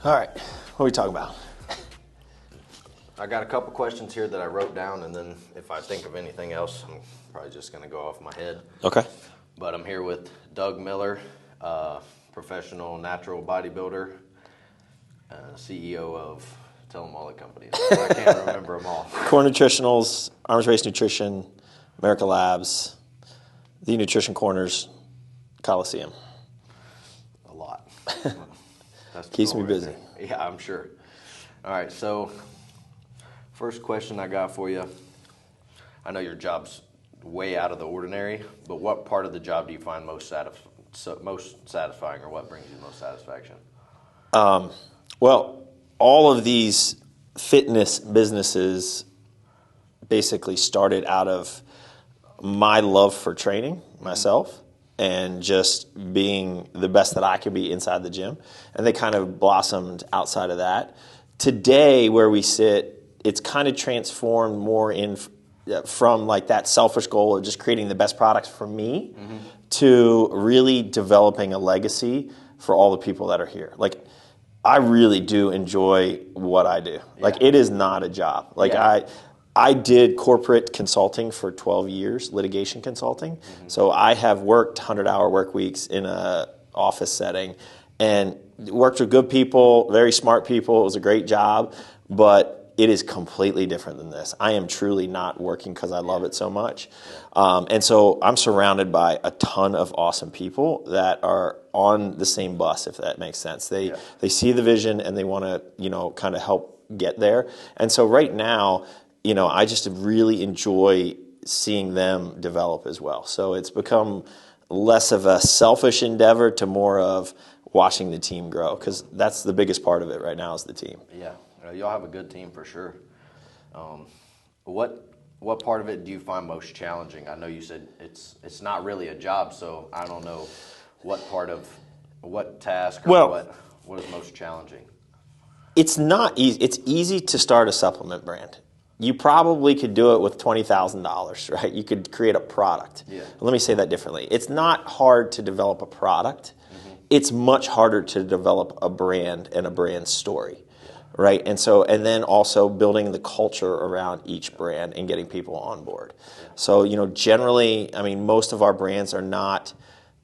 All right, what are we talking about? I got a couple questions here that I wrote down, and then if I think of anything else, I'm probably just going to go off my head. Okay. But I'm here with Doug Miller, professional natural bodybuilder, CEO of, tell them all the companies. I can't remember them all. Core Nutritionals, ArmsRace Nutrition, Merica Labs, the Nutrition Corners, Coliseum. A lot. That's Keeps me busy. Yeah, I'm sure. All right, so first question I got for you. I know your job's way out of the ordinary, but what part of the job do you find most satisfying, or what brings you most satisfaction? Well, all of these fitness businesses basically started out of my love for training myself and just being the best that I could be inside the gym. And they kind of blossomed outside of that. Today, where we sit, it's kind of transformed more from like that selfish goal of just creating the best products for me to really developing a legacy for all the people that are here. Like, I really do enjoy what I do. Like, it is not a job. Like, I did corporate consulting for 12 years, litigation consulting. So I have worked 100-hour work weeks in a office setting and worked with good people, very smart people. It was a great job, but it is completely different than this. I am truly not working because I love it so much. And so I'm surrounded by a ton of awesome people that are on the same bus, if that makes sense. They see the vision and they want to, kind of help get there. And so right now, I just really enjoy seeing them develop as well. So it's become less of a selfish endeavor to more of watching the team grow, because that's the biggest part of it right now is the team. Yeah, y'all have a good team for sure. What part of it do you find most challenging? I know you said it's not really a job, so I don't know what task or what is most challenging. It's not easy. It's easy to start a supplement brand. You probably could do it with $20,000, right? You could create a product. Yeah. Let me say that differently. It's not hard to develop a product. It's much harder to develop a brand and a brand story, right? And then also building the culture around each brand and getting people on board. So, generally, most of our brands are not,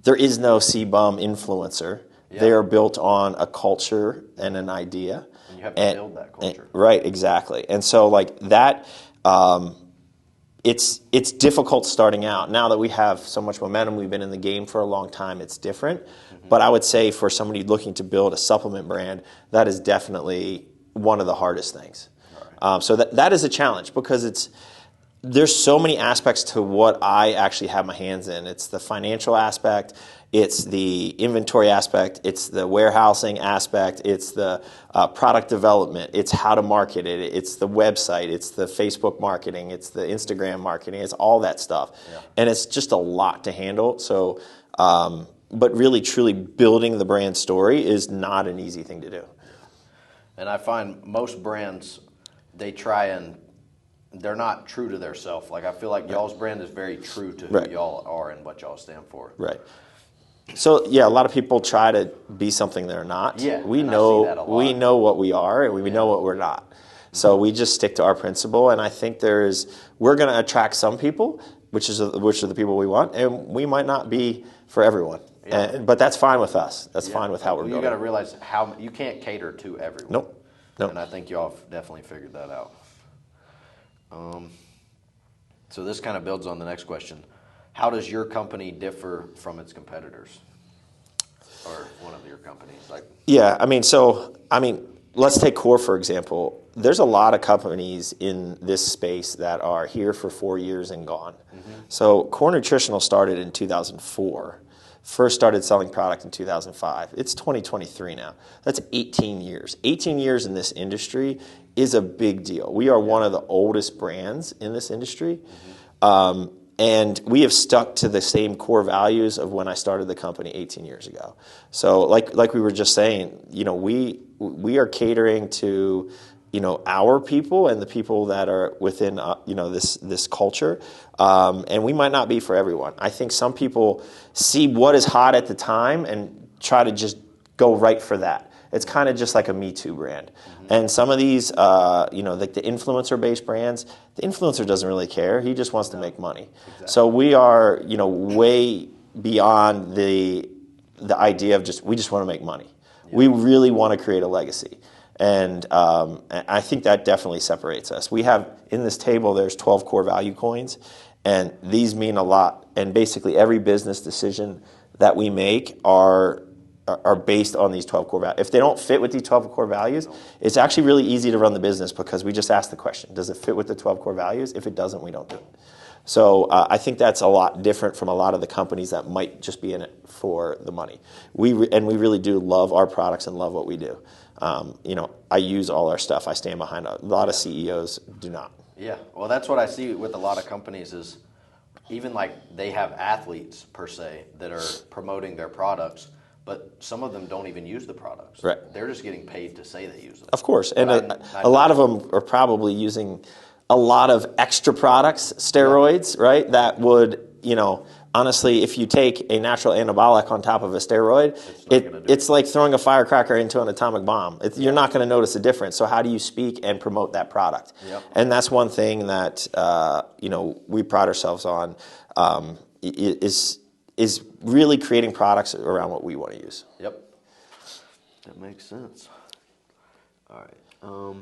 there is no C-bum influencer. Yeah. They are built on a culture and an idea. And you have to build that culture. Right, exactly. And so like that, it's difficult starting out. Now that we have so much momentum, we've been in the game for a long time, it's different. But I would say for somebody looking to build a supplement brand, that is definitely one of the hardest things. Right. So that is a challenge because there's so many aspects to what I actually have my hands in. It's the financial aspect, it's the inventory aspect, it's the warehousing aspect, it's the product development, it's how to market it, it's the website, it's the Facebook marketing, it's the Instagram marketing, it's all that stuff. Yeah. And it's just a lot to handle. So, but really truly building the brand story is not an easy thing to do. And I find most brands, they're not true to their self. Like, I feel like y'all's brand is very true to who y'all are and what y'all stand for. Right. So, a lot of people try to be something they're not. Yeah, we know what we are and we know what we're not. So we just stick to our principle, and I think we're going to attract some people, which are the people we want, and we might not be for everyone. Yeah. But that's fine with us. That's fine with how we're building. You got to realize how you can't cater to everyone. Nope. And I think y'all have definitely figured that out. So this kind of builds on the next question. How does your company differ from its competitors, or one of your companies? Let's take Core for example. There's a lot of companies in this space that are here for 4 years and gone. So Core Nutritional started in 2004. First started selling product in 2005. It's 2023 now. That's 18 years. 18 years in this industry is a big deal. We are one of the oldest brands in this industry. And we have stuck to the same core values of when I started the company 18 years ago. So like we were just saying, we are catering to our people and the people that are within this culture, and we might not be for everyone. I think some people see what is hot at the time and try to just go right for that. It's kind of just like a Me Too brand. And some of these, like the influencer-based brands, the influencer doesn't really care. He just wants to make money. Exactly. So we are, way beyond the idea of we just want to make money. Yeah. We really want to create a legacy. And I think that definitely separates us. We have, in this table, there's 12 core value coins, and these mean a lot. And basically every business decision that we make are based on these 12 core values. If they don't fit with these 12 core values, it's actually really easy to run the business because we just ask the question, does it fit with the 12 core values? If it doesn't, we don't do it. So I think that's a lot different from a lot of the companies that might just be in it for the money. We really do love our products and love what we do. I use all our stuff. I stand behind it. A lot of CEOs do not. Yeah, well, that's what I see with a lot of companies is even like they have athletes per se that are promoting their products, but some of them don't even use the products. Right. They're just getting paid to say they use them. Of course, and a lot of them are probably using a lot of extra products, steroids, right? That would, honestly, if you take a natural anabolic on top of a steroid, it's like throwing a firecracker into an atomic bomb. You're not going to notice a difference. So how do you speak and promote that product? Yep. And that's one thing that we pride ourselves on is really creating products around what we want to use. Yep, that makes sense. All right.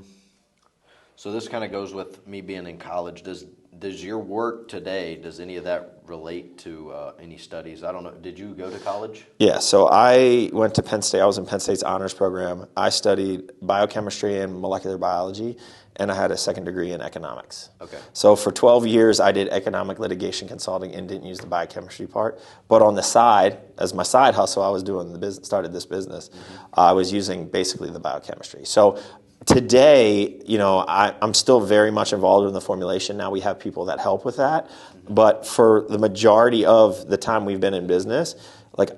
So this kind of goes with me being in college. Does your work today, does any of that relate to any studies? I don't know. Did you go to college? Yeah, so I went to Penn State. I was in Penn State's honors program. I studied biochemistry and molecular biology, and I had a second degree in economics. Okay. So for 12 years, I did economic litigation consulting and didn't use the biochemistry part. But on the side, as my side hustle, I was doing started this business. I was using basically the biochemistry. So today, I'm still very much involved in the formulation. Now we have people that help with that. But for the majority of the time we've been in business,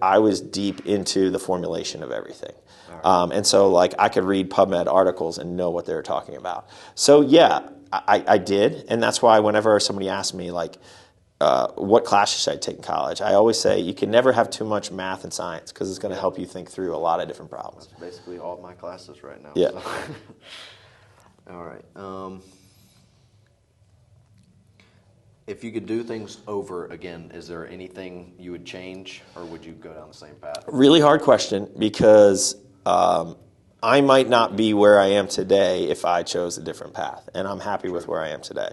I was deep into the formulation of everything. Right. And so I could read PubMed articles and know what they were talking about. So yeah, I did. And that's why whenever somebody asks me what classes should I take in college, I always say you can never have too much math and science because it's going to help you think through a lot of different problems. That's basically all of my classes right now. Yeah. So. All right. If you could do things over again, is there anything you would change, or would you go down the same path? Really hard question because I might not be where I am today if I chose a different path, and I'm happy with where I am today.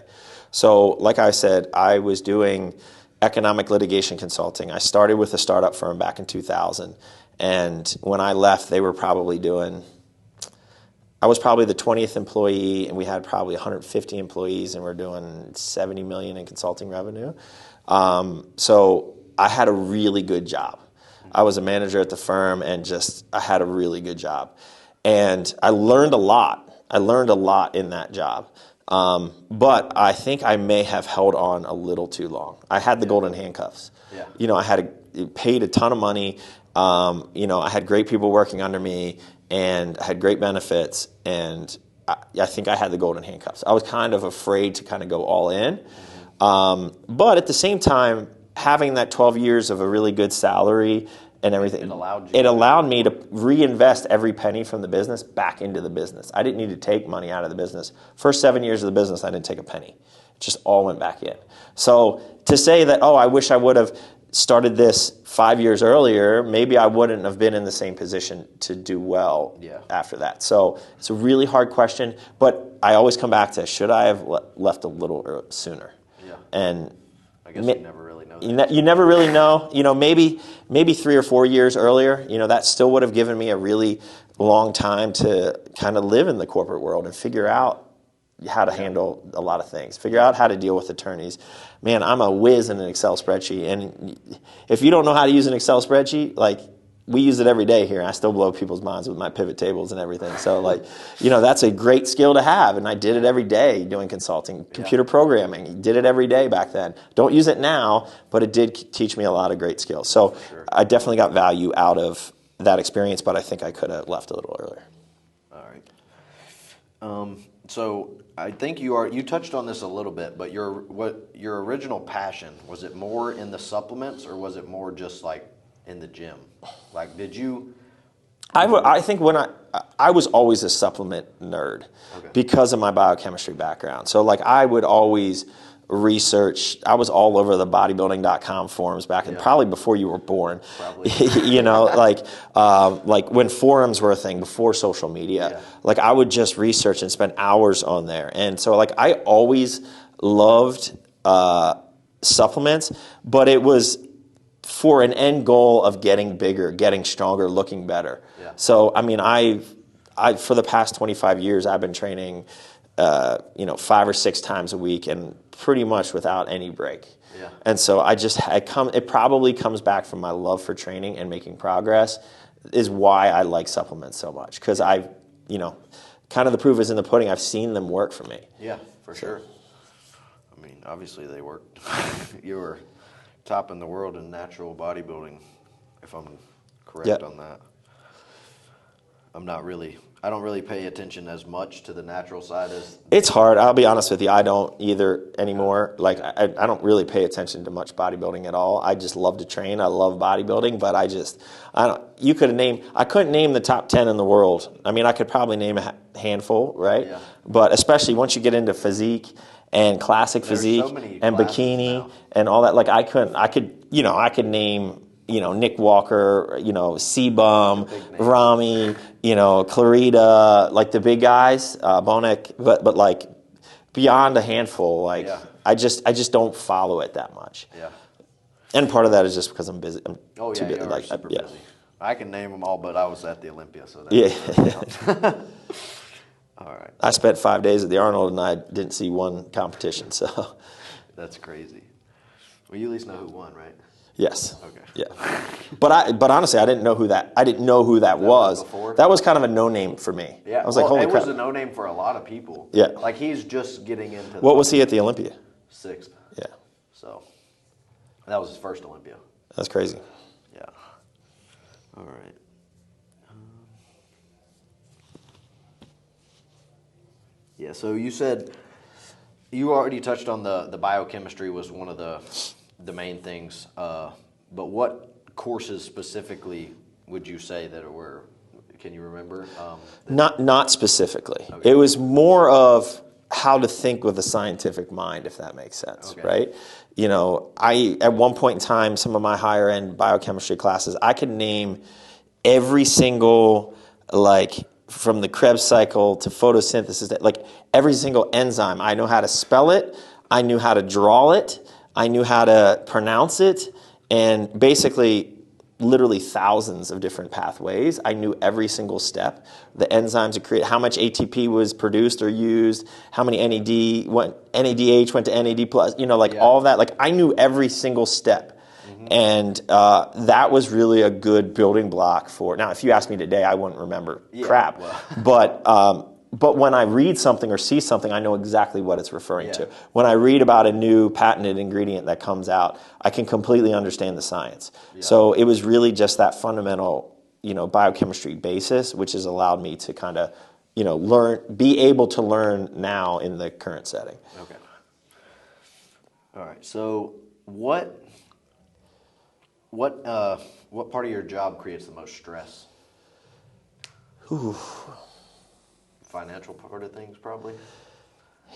So like I said, I was doing economic litigation consulting. I started with a startup firm back in 2000, and when I left, they were probably I was probably the 20th employee, and we had probably 150 employees, and we're doing $70 million in consulting revenue. So I had a really good job. I was a manager at the firm, and I had a really good job. And I learned a lot. I learned a lot in that job. But I think I may have held on a little too long. I had the golden handcuffs. Yeah. I had paid a ton of money. I had great people working under me, and I had great benefits. And I think I had the golden handcuffs. I was kind of afraid to kind of go all in. But at the same time, having that 12 years of a really good salary and everything, it allowed me to reinvest every penny from the business back into the business. I didn't need to take money out of the business. First 7 years of the business, I didn't take a penny. It just all went back in. So to say that, I wish I would have started this 5 years earlier, maybe I wouldn't have been in the same position to do well after that. So it's a really hard question, but I always come back to, should I have left a little sooner? Yeah. And I guess you never really know that. You never really know. Maybe 3 or 4 years earlier, that still would have given me a really long time to kind of live in the corporate world and figure out how to handle a lot of things, figure out how to deal with attorneys. Man, I'm a whiz in an Excel spreadsheet. And if you don't know how to use an Excel spreadsheet, we use it every day here. I still blow people's minds with my pivot tables and everything. So that's a great skill to have. And I did it every day doing consulting, computer programming. Did it every day back then. Don't use it now, but it did teach me a lot of great skills. So I definitely got value out of that experience, but I think I could have left a little earlier. All right. So I think you touched on this a little bit, but your original passion, was it more in the supplements or was it more just in the gym? Did you I think when I was always a supplement nerd because of my biochemistry background. So like I would always research. I was all over the bodybuilding.com forums back in probably before you were born. Probably. You know, like when forums were a thing before social media. Yeah. Like I would just research and spend hours on there. And so like I always loved supplements, but it was for an end goal of getting bigger, getting stronger, looking better. Yeah. So I mean, I for the past 25 years I've been training 5 or 6 times a week and pretty much without any break. Yeah. And so it probably comes back from my love for training and making progress is why I like supplements so much. Because kind of the proof is in the pudding. I've seen them work for me. Yeah, for sure. I mean, obviously they worked. You were top in the world in natural bodybuilding, if I'm correct on that. I don't really pay attention as much to the natural side as... It's hard. I'll be honest with you. I don't either anymore. Like, I don't really pay attention to much bodybuilding at all. I just love to train. I love bodybuilding, but I couldn't name the top 10 in the world. I mean, I could probably name a handful, right? Yeah. But especially once you get into physique and classic physique and bikini and all that, like I could name... Nick Walker, C-Bum, Rami, Clarita, like the big guys, Bonek, but like beyond a handful, like I just don't follow it that much. Yeah. And part of that is just because I'm busy. I'm too busy. Like, super busy. I can name them all, but I was at the Olympia, so that all right. I spent 5 days at the Arnold and I didn't see one competition, so. That's crazy. Well, you at least know who won, right? Yes. Okay. Yeah. But honestly, I didn't know who that was. That was kind of a no name for me. Yeah. I was like, holy crap. It was a no name for a lot of people. Yeah. Like he's just getting into. What was he at the Olympia? 6th. Yeah. So that was his first Olympia. That's crazy. Yeah. All right. Yeah. So you said you already touched on the biochemistry was one of the main things, but what courses specifically would you say that were? Can you remember? Not specifically. Okay. It was more of how to think with a scientific mind, if that makes sense, right? At one point in time, some of my higher end biochemistry classes, I could name every single from the Krebs cycle to photosynthesis, like every single enzyme. I know how to spell it. I knew how to draw it. I knew how to pronounce it, and basically literally thousands of different pathways. I knew every single step, the enzymes that create, how much ATP was produced or used, how many NADH went to NAD plus, all of that. Like I knew every single step. Mm-hmm. And that was really a good building block for, now if you asked me today, I wouldn't remember crap. Well. But when I read something or see something, I know exactly what it's referring to. When I read about a new patented ingredient that comes out, I can completely understand the science. Yeah. So it was really just that fundamental, biochemistry basis, which has allowed me to kind of, be able to learn now in the current setting. Okay. All right. So what part of your job creates the most stress? Ooh. Financial part of things, probably.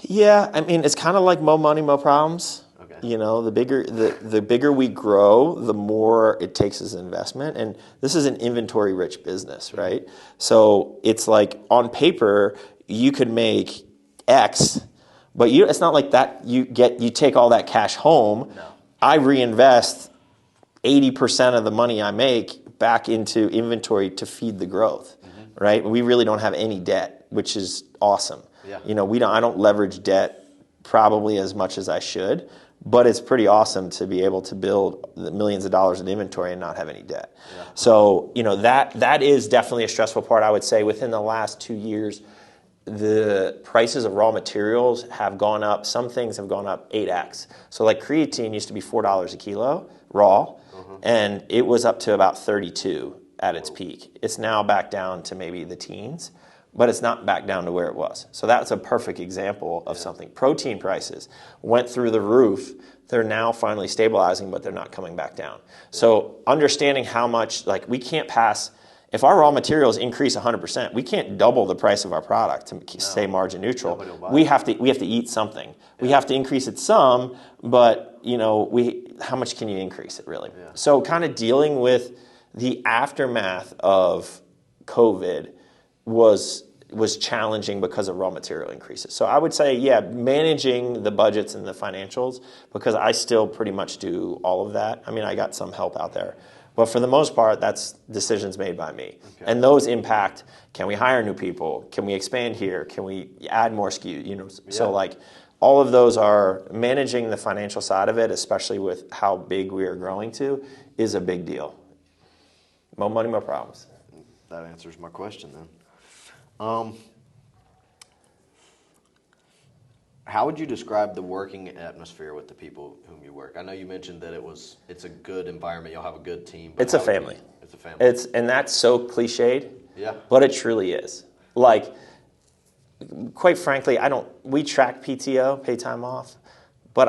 Yeah, I mean, it's kind of like mo money, mo problems. Okay. The bigger we grow, the more it takes as an investment, and this is an inventory-rich business, right? So it's like on paper you could make X, but it's not like that. You take all that cash home. No. I reinvest 80% of the money I make back into inventory to feed the growth, right? We really don't have any debt, which is awesome. Yeah. I don't leverage debt probably as much as I should, but it's pretty awesome to be able to build millions of dollars in inventory and not have any debt. Yeah. So, that is definitely a stressful part. I would say within the last 2 years, the prices of raw materials have gone up. Some things have gone up 8x. So like creatine used to be $4 a kilo raw, and it was up to about 32 at its peak. It's now back down to maybe the teens, but it's not back down to where it was. So that's a perfect example of something. Protein prices went through the roof. They're now finally stabilizing, but they're not coming back down. So understanding how much, we can't pass If our raw materials increase 100%, we can't double the price of our product to stay margin neutral. We have to eat something. We have to increase it some, but how much can you increase it really? Yeah. So kind of dealing with the aftermath of COVID was challenging because of raw material increases. So I would say, managing the budgets and the financials, because I still pretty much do all of that. I mean, I got some help out there. But for the most part, that's decisions made by me. Okay. And those impact, can we hire new people? Can we expand here? Can we add more SKUs? So like all of those are managing the financial side of it, especially with how big we are growing to, is a big deal. More money, more problems. That answers my question then. How would you describe the working atmosphere with the people whom you work? I know you mentioned that it's a good environment. You'll have a good team. It's a family. It's a family. And that's so cliched. Yeah. But it truly is. Like, quite frankly, we track PTO, pay time off, but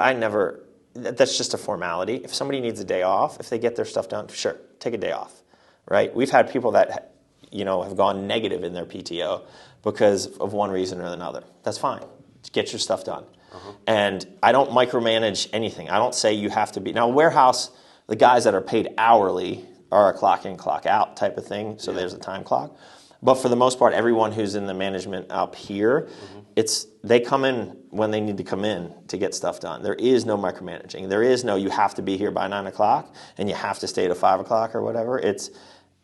that's just a formality. If somebody needs a day off, if they get their stuff done, sure, take a day off, right? We've had people that, have gone negative in their PTO because of one reason or another. That's fine. Get your stuff done. Uh-huh. And I don't micromanage anything. I don't say you have to be. Now, warehouse, the guys that are paid hourly are a clock in, clock out type of thing, so there's a time clock. But for the most part, everyone who's in the management up here, they come in when they need to come in to get stuff done. There is no micromanaging. There is no you have to be here by 9 o'clock and you have to stay to 5 o'clock or whatever.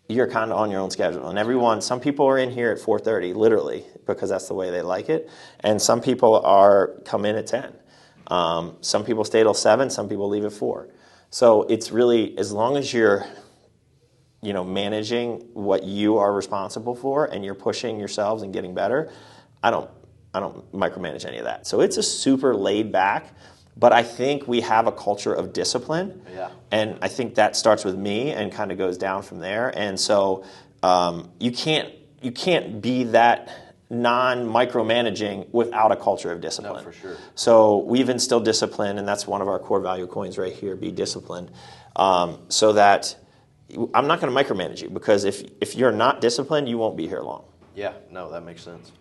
You're kind of on your own schedule. And some people are in here at 4:30, literally, because that's the way they like it. And some people come in at 10. Some people stay till 7. Some people leave at 4. So it's really, as long as you're, managing what you are responsible for and you're pushing yourselves and getting better, I don't micromanage any of that. So it's a super laid back. But I think we have a culture of discipline, and I think that starts with me and kind of goes down from there. And so you can't be that non-micromanaging without a culture of discipline. No, for sure. So we've instilled discipline, and that's one of our core value coins right here, be disciplined, so that I'm not going to micromanage you, because if you're not disciplined, you won't be here long. Yeah, no, that makes sense.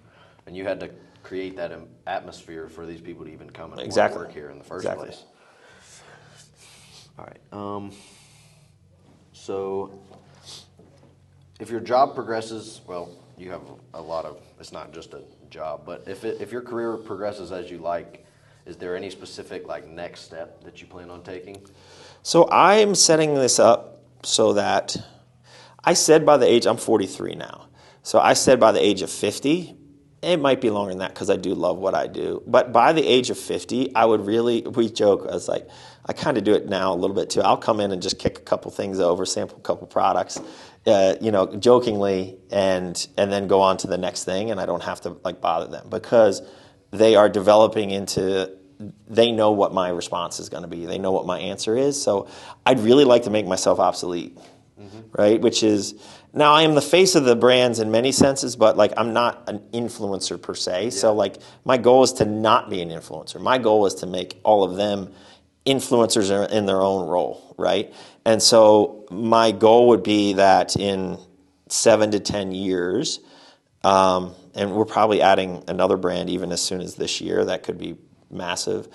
And you had to create that atmosphere for these people to even come and work here in the first place. All right. So if your job progresses, you have a lot of, it's not just a job, but if your career progresses as you like, is there any specific next step that you plan on taking? So I'm setting this up so that I said by the age, I'm 43 now. So I said by the age of 50, it might be longer than that because I do love what I do. But by the age of 50, we joke, I was like, I kind of do it now a little bit too. I'll come in and just kick a couple things over, sample a couple products, jokingly, and then go on to the next thing, and I don't have to bother them because they are developing they know what my response is going to be. They know what my answer is. So I'd really like to make myself obsolete, right? Which is, now I am the face of the brands in many senses, but I'm not an influencer per se. Yeah. So my goal is to not be an influencer. My goal is to make all of them influencers in their own role, right? And so my goal would be that in 7 to 10 years, and we're probably adding another brand even as soon as this year. That could be massive.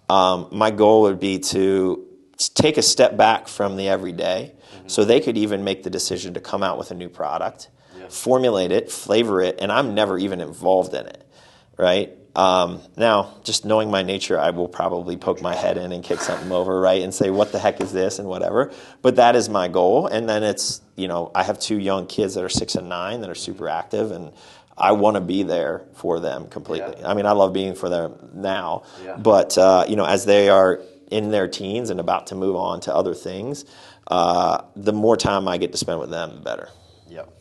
My goal would be to take a step back from the everyday, so they could even make the decision to come out with a new product, formulate it, flavor it, and I'm never even involved in it, right? Now, just knowing my nature, I will probably poke my head in and kick something over, right, and say, what the heck is this, and whatever. But that is my goal. And then it's, I have 2 young kids that are 6 and 9 that are super active, and I want to be there for them completely. Yeah. I mean, I love being for them now, but, as they are in their teens and about to move on to other things, the more time I get to spend with them, the better. Yep,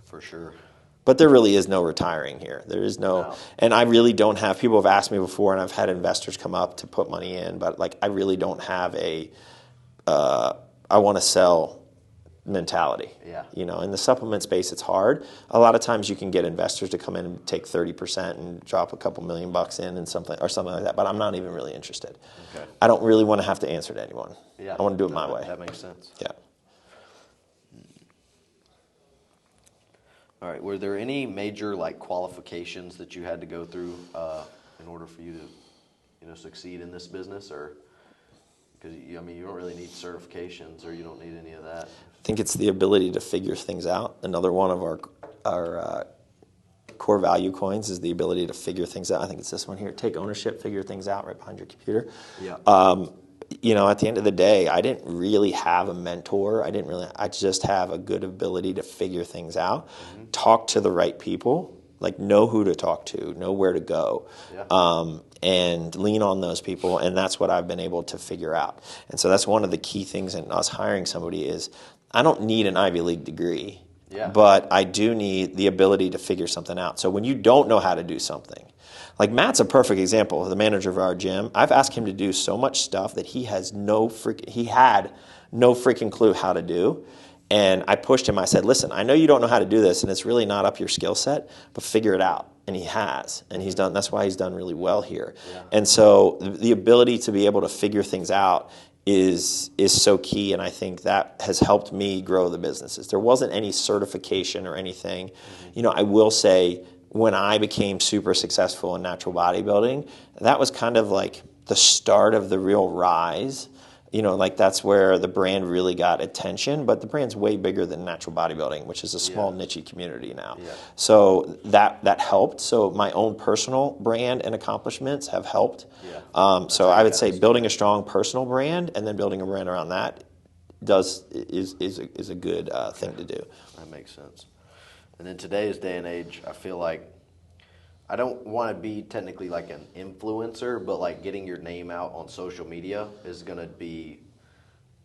for sure. But there really is no retiring here. There is no, and I really don't have, people have asked me before, and I've had investors come up to put money in, but I really don't have I want to sell mentality. Yeah. In the supplement space, it's hard. A lot of times you can get investors to come in and take 30% and drop a couple $1 million in and something like that, but I'm not even really interested. Okay. I don't really want to have to answer to anyone. Yeah. I want to do it my way. That makes sense. Yeah. All right. Were there any major like qualifications that you had to go through in order for you to, succeed in this business, or because you don't really need certifications or you don't need any of that? I think it's the ability to figure things out. Another one of our core value coins is the ability to figure things out. I think it's this one here. Take ownership, figure things out, right behind your computer. Yeah. At the end of the day, I didn't really have a mentor. I just have a good ability to figure things out, talk to the right people, like know who to talk to, know where to go, and lean on those people. And that's what I've been able to figure out. And so that's one of the key things in us hiring somebody is I don't need an Ivy League degree. Yeah. But I do need the ability to figure something out. So when you don't know how to do something, like Matt's a perfect example, the manager of our gym. I've asked him to do so much stuff that he had no freaking clue how to do. And I pushed him. I said, listen, I know you don't know how to do this, and it's really not up your skill set, but figure it out. And he has. And he's done. That's why he's done really well here. Yeah. And so the ability to be able to figure things out is so key, and I think that has helped me grow the businesses. There wasn't any certification or anything. I will say when I became super successful in natural bodybuilding, that was kind of like the start of the real rise. That's where the brand really got attention, but the brand's way bigger than natural bodybuilding, which is a small niche community now. Yeah. So that helped. So my own personal brand and accomplishments have helped. Yeah. So I would say building a strong personal brand and then building a brand around that is a good thing to do. That makes sense. And in today's day and age, I feel like I don't want to be technically like an influencer, but like getting your name out on social media is going to be,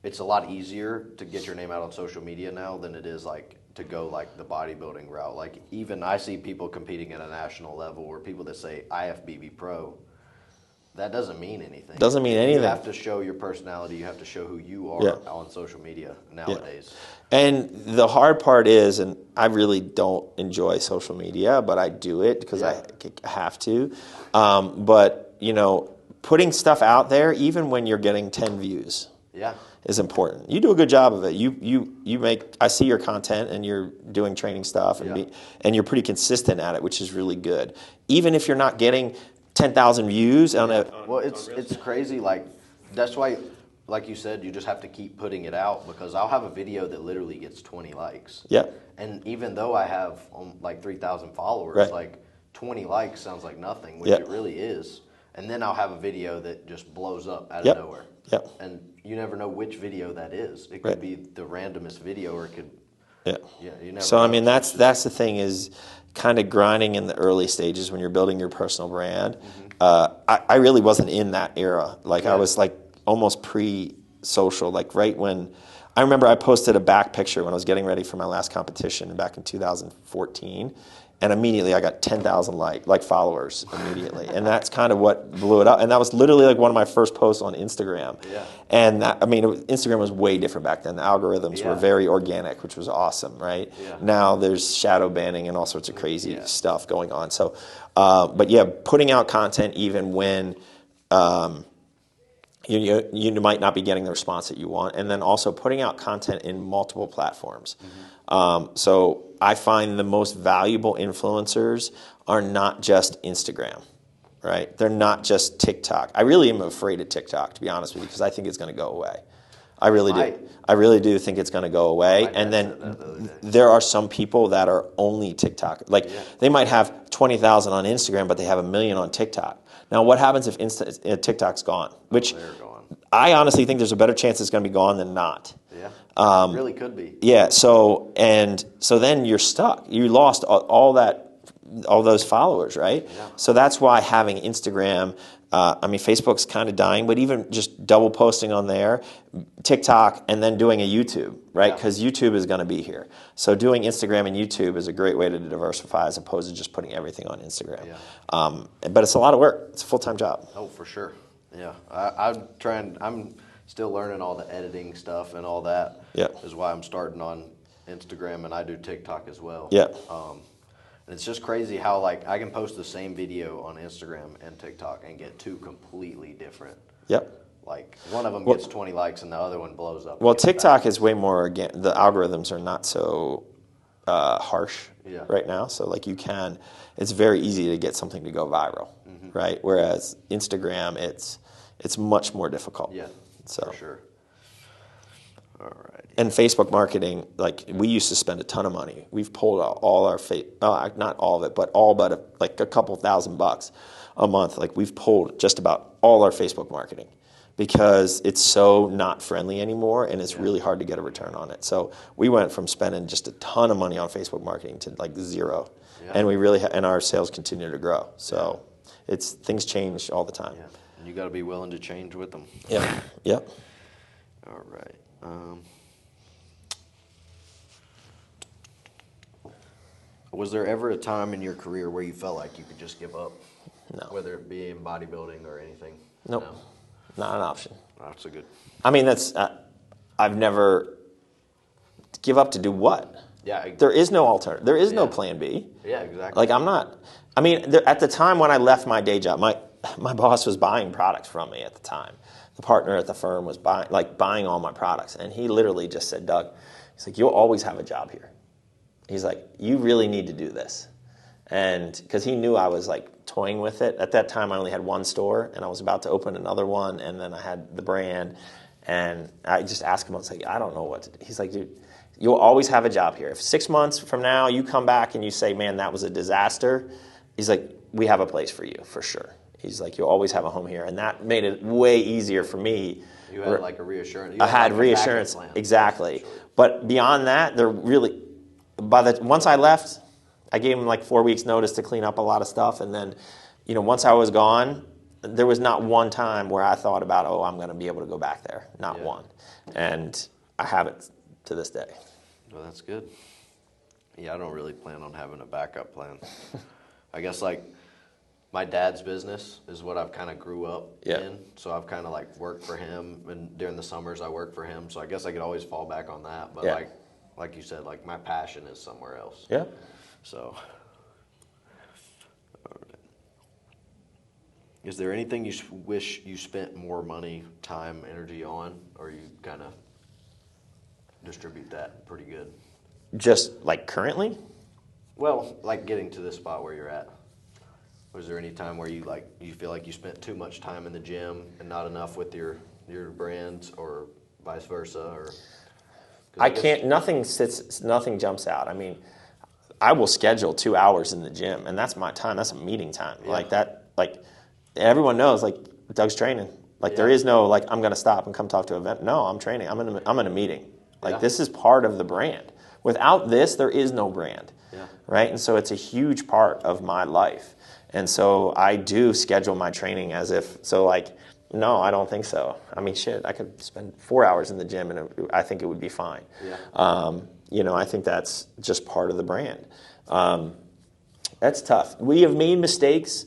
it's a lot easier to get your name out on social media now than it is like to go like the bodybuilding route. Like even I see people competing at a national level or people that say IFBB Pro. That doesn't mean anything. Doesn't mean anything. You have to show your personality. You have to show who you are on social media nowadays. Yeah. And the hard part is, and I really don't enjoy social media, but I do it because I have to. But, putting stuff out there, even when you're getting 10 views, is important. You do a good job of it. I see your content and you're doing training stuff and you're pretty consistent at it, which is really good. Even if you're not getting 10,000 views on it. Well, it's crazy. Like that's why, like you said, you just have to keep putting it out because I'll have a video that literally gets 20 likes. Yeah. And even though I have like 3,000 followers, like 20 likes sounds like nothing, which it really is. And then I'll have a video that just blows up out of nowhere. Yep. And you never know which video that is. It could be the randomest video, or it could. Yeah. You never. So know. That's the thing is. Kind of grinding in the early stages when you're building your personal brand. I really wasn't in that era. I was like almost pre-social, like right when, I remember I posted a back picture when I was getting ready for my last competition back in 2014. And immediately I got 10,000 followers immediately. And that's kind of what blew it up. And that was literally like one of my first posts on Instagram. Yeah. And Instagram was way different back then. The algorithms were very organic, which was awesome, right? Yeah. Now there's shadow banning and all sorts of crazy stuff going on. So, putting out content even when you might not be getting the response that you want. And then also putting out content in multiple platforms. So I find the most valuable influencers are not just Instagram, right? They're not just TikTok. I really am afraid of TikTok, to be honest with you, because I think it's going to go away. I really do. I really do think it's going to go away. And then there are some people that are only TikTok. They might have 20,000 on Instagram, but they have 1 million on TikTok. Now, what happens if TikTok's gone? Which I honestly think there's a better chance it's going to be gone than not. Yeah, it really could be. Yeah, so then you're stuck. You lost all those followers, right? Yeah. So that's why having Instagram, Facebook's kind of dying, but even just double posting on there, TikTok, and then doing a YouTube, right? Because YouTube is going to be here. So doing Instagram and YouTube is a great way to diversify as opposed to just putting everything on Instagram. Yeah. But it's a lot of work. It's a full-time job. Oh, for sure. Yeah, I'm still learning all the editing stuff and all that. Yeah, is why I'm starting on Instagram and I do TikTok as well. Yeah. And it's just crazy how I can post the same video on Instagram and TikTok and get two completely different. Yep. One of them gets 20 likes and the other one blows up. Well, TikTok is way more the algorithms are not so harsh right now. So like it's very easy to get something to go viral, right? Whereas Instagram, it's much more difficult. Yeah, so. For sure. All right. And Facebook marketing, like we used to spend a ton of money. We've pulled out all our not all of it, but all but like a couple $1,000 a month. Like we've pulled just about all our Facebook marketing because it's so not friendly anymore, and it's really hard to get a return on it. So we went from spending just a ton of money on Facebook marketing to like zero, and we really and our sales continue to grow. So things change all the time. Yeah, and you got to be willing to change with them. Yeah. Yep. All right. Was there ever a time in your career where you felt like you could just give up? No. Whether it be in bodybuilding or anything? Nope. No. Not an option. That's a good. I mean, I've never give up to do what? Yeah. There is no alternative. There is no plan B. Yeah, exactly. Like at the time when I left my day job, my boss was buying products from me at the time. The partner at the firm was buying all my products. And he literally just said, Doug, he's like, you'll always have a job here. He's like, you really need to do this. And because he knew I was like toying with it. At that time, I only had one store, and I was about to open another one, and then I had the brand. And I just asked him, I was like, I don't know what to do. He's like, dude, you'll always have a job here. If 6 months from now you come back and you say, man, that was a disaster, he's like, we have a place for you for sure. He's like, you'll always have a home here. And that made it way easier for me. You had like a reassurance. I had reassurance, exactly. But beyond that, once I left, I gave him like 4 weeks notice to clean up a lot of stuff. And then, once I was gone, there was not one time where I thought about, I'm going to be able to go back there. Not one. And I haven't to this day. Well, that's good. Yeah, I don't really plan on having a backup plan. I guess like my dad's business is what I've kind of grew up in. So I've kind of like worked for him, and during the summers I worked for him. So I guess I could always fall back on that. But like you said, like my passion is somewhere else. Yeah. So, all right. Is there anything you wish you spent more money, time, energy on, or you kind of distribute that pretty good? Just like currently? Well, like getting to this spot where you're at. Was there any time where you feel like you spent too much time in the gym and not enough with your brands, or vice versa? Or nothing jumps out. I mean, I will schedule 2 hours in the gym, and that's my time. That's a meeting time. Yeah. Like everyone knows, like Doug's training. Like there is no like I'm going to stop and come talk to an event. No, I'm training. I'm in a meeting. Like this is part of the brand. Without this, there is no brand. Yeah. Right? And so it's a huge part of my life. And so I do schedule my training as if no, I don't think so. I mean, shit, I could spend 4 hours in the gym and I think it would be fine. Yeah. I think that's just part of the brand. That's tough. We have made mistakes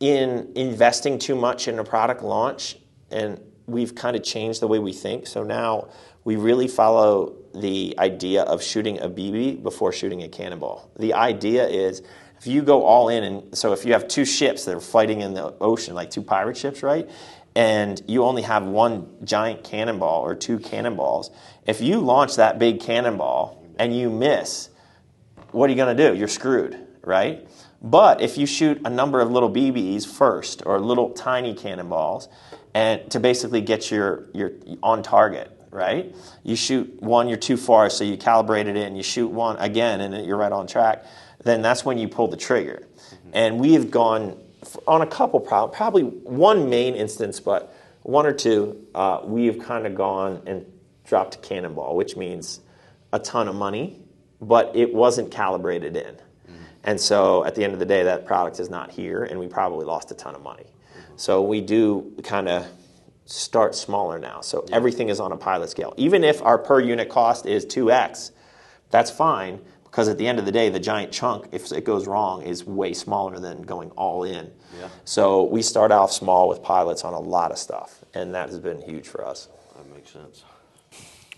in investing too much in a product launch, and we've kind of changed the way we think. So now we really follow the idea of shooting a BB before shooting a cannonball. The idea is if you go all in, and so if you have two ships that are fighting in the ocean, like two pirate ships, right? And you only have one giant cannonball or two cannonballs, if you launch that big cannonball and you miss, what are you going to do? You're screwed, right? But if you shoot a number of little BBs first, or little tiny cannonballs, and to basically get your on target, right? You shoot one, you're too far, so you calibrate it in, you shoot one again, and you're right on track. Then that's when you pull the trigger. Mm-hmm. And we have gone on a couple, probably one main instance, but one or two, we have kind of gone and dropped a cannonball, which means a ton of money, but it wasn't calibrated in. Mm-hmm. And so at the end of the day, that product is not here, and we probably lost a ton of money. Mm-hmm. So we do kind of start smaller now. So everything is on a pilot scale. Even if our per unit cost is 2x, that's fine, because at the end of the day, the giant chunk, if it goes wrong, is way smaller than going all in. Yeah. So we start off small with pilots on a lot of stuff, and that has been huge for us. That makes sense.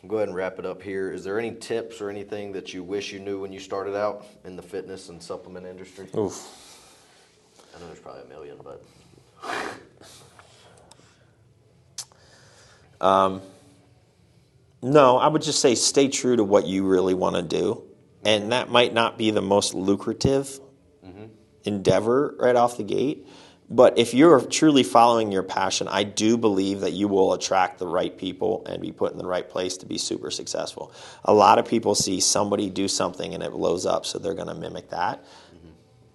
We'll go ahead and wrap it up here. Is there any tips or anything that you wish you knew when you started out in the fitness and supplement industry? Oof. I know there's probably a million, but... No, I would just say stay true to what you really want to do, And that might not be the most lucrative endeavor right off the gate. But if you're truly following your passion, I do believe that you will attract the right people and be put in the right place to be super successful. A lot of people see somebody do something and it blows up, so they're going to mimic that.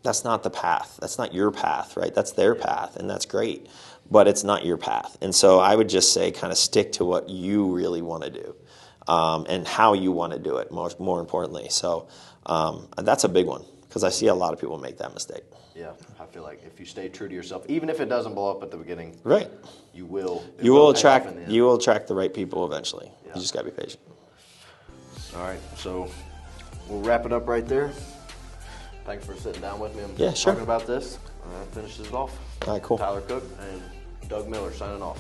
That's not the path. That's not your path, right? That's their path, and that's great. But it's not your path. And so I would just say kind of stick to what you really want to do and how you want to do it, more importantly. So that's a big one because I see a lot of people make that mistake. Yeah, I feel like if you stay true to yourself, even if it doesn't blow up at the beginning, right? You will. You will attract the right people eventually. Yeah. You just gotta be patient. All right, so we'll wrap it up right there. Thanks for sitting down with me and talking about this. Finishes it off. All right, cool. Tyler Cook and Doug Miller signing off.